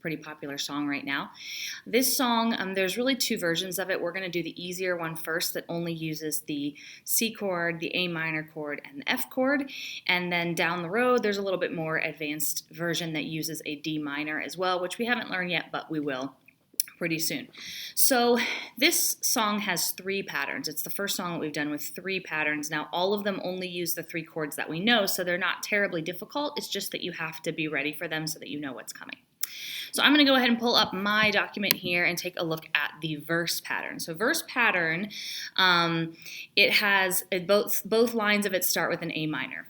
pretty popular song right now. This song, there's really two versions of it. We're going to do the easier one first that only uses the C chord, the A minor chord, and the F chord. And then down the road, there's a little bit more advanced version that uses a D minor as well, which we haven't learned yet, but we will pretty soon. So this song has 3 patterns. It's the first song that we've done with 3 patterns. Now all of them only use the 3 chords that we know, so they're not terribly difficult. It's just that you have to be ready for them so that you know what's coming. So I'm going to go ahead and pull up my document here and take a look at the verse pattern. So verse pattern, it has both lines of it start with an A minor.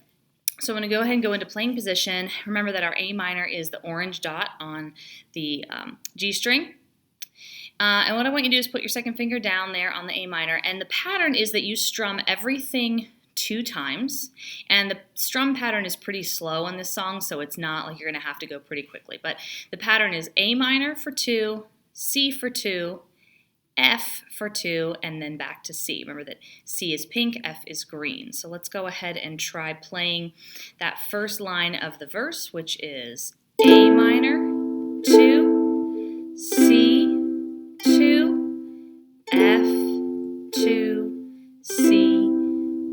So I'm going to go ahead and go into playing position. Remember that our A minor is the orange dot on the G string. And what I want you to do is put your second finger down there on the A minor, and the pattern is that you strum everything 2 times, and the strum pattern is pretty slow on this song, so it's not like you're going to have to go pretty quickly, but the pattern is A minor for 2, C for 2, F for 2, and then back to C. Remember that C is pink, F is green. So let's go ahead and try playing that first line of the verse, which is A minor, 2, C, 2, F, 2, C,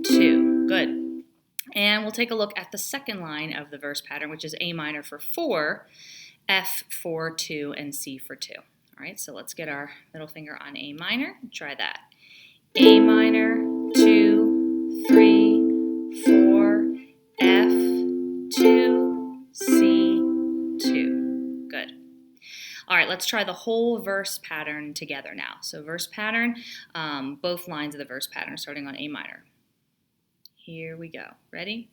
2. Good. And we'll take a look at the second line of the verse pattern, which is A minor for 4, F for 2, and C for 2. All right, so let's get our middle finger on A minor and try that. A minor, 2, 3, 4, F, 2, C, 2. Good. All right, let's try the whole verse pattern together now. So verse pattern, both lines of the verse pattern starting on A minor. Here we go. Ready?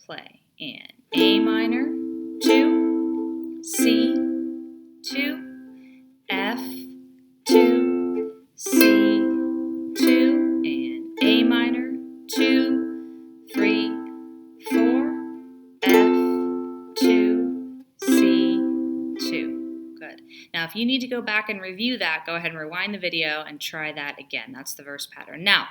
Play. And A minor, 2, C, 2, F, 2, C, 2, and A minor, 2, 3, 4, F, 2, C, 2. Good. Now, if you need to go back and review that, go ahead and rewind the video and try that again. That's the verse pattern. Now,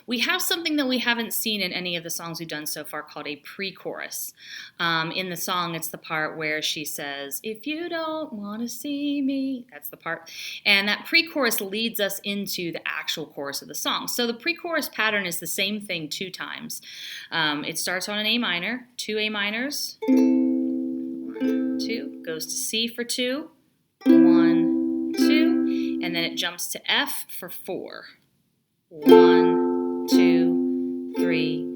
we have something that we haven't seen in any of the songs we've done so far called a pre-chorus. In the song, it's the part where she says, if you don't want to see me, that's the part. And that pre-chorus leads us into the actual chorus of the song. So the pre-chorus pattern is the same thing 2 times. It starts on an A minor, 2 A minors, 1, 2, goes to C for 2, 1, 2, and then it jumps to F for 4. 1, 2, 3,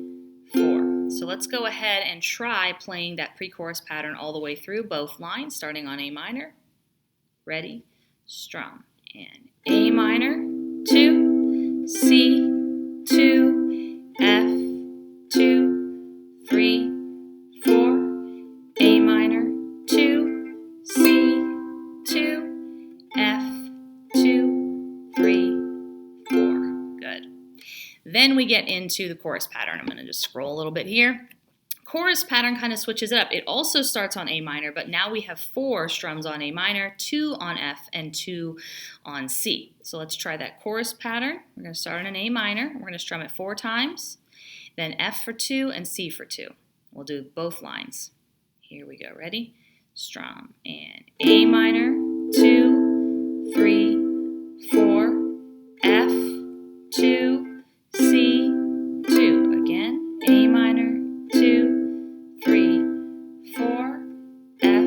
4. So let's go ahead and try playing that pre-chorus pattern all the way through both lines, starting on A minor. Ready? Strum. And A minor, 2, C, 2, F, 2, 3, 4, A minor, 2, C, 2, F, 2, 3, 4. Good. Then we get into the chorus pattern. I'm going to just scroll a little bit here. Chorus pattern kind of switches it up. It also starts on A minor, but now we have 4 strums on A minor, 2 on F, and 2 on C. So let's try that chorus pattern. We're going to start on an A minor. We're going to strum it 4 times, then F for 2 and C for 2. We'll do both lines. Here we go. Ready? Strum. And A minor, 2, 3, 4, F, 2, C, 2. Again, A minor, 2, 3, 4, F,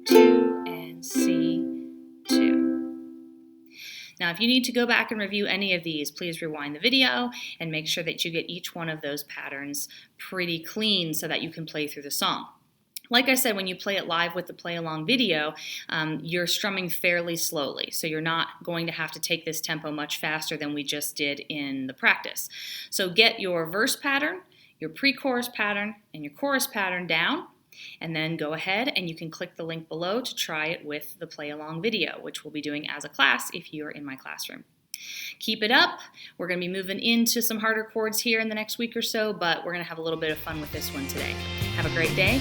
2, and C, 2. Now, if you need to go back and review any of these, please rewind the video and make sure that you get each one of those patterns pretty clean so that you can play through the song. Like I said, when you play it live with the play-along video, you're strumming fairly slowly, so you're not going to have to take this tempo much faster than we just did in the practice. So get your verse pattern, your pre-chorus pattern, and your chorus pattern down, and then go ahead and you can click the link below to try it with the play-along video, which we'll be doing as a class if you're in my classroom. Keep it up. We're going to be moving into some harder chords here in the next week or so, but we're going to have a little bit of fun with this one today. Have a great day.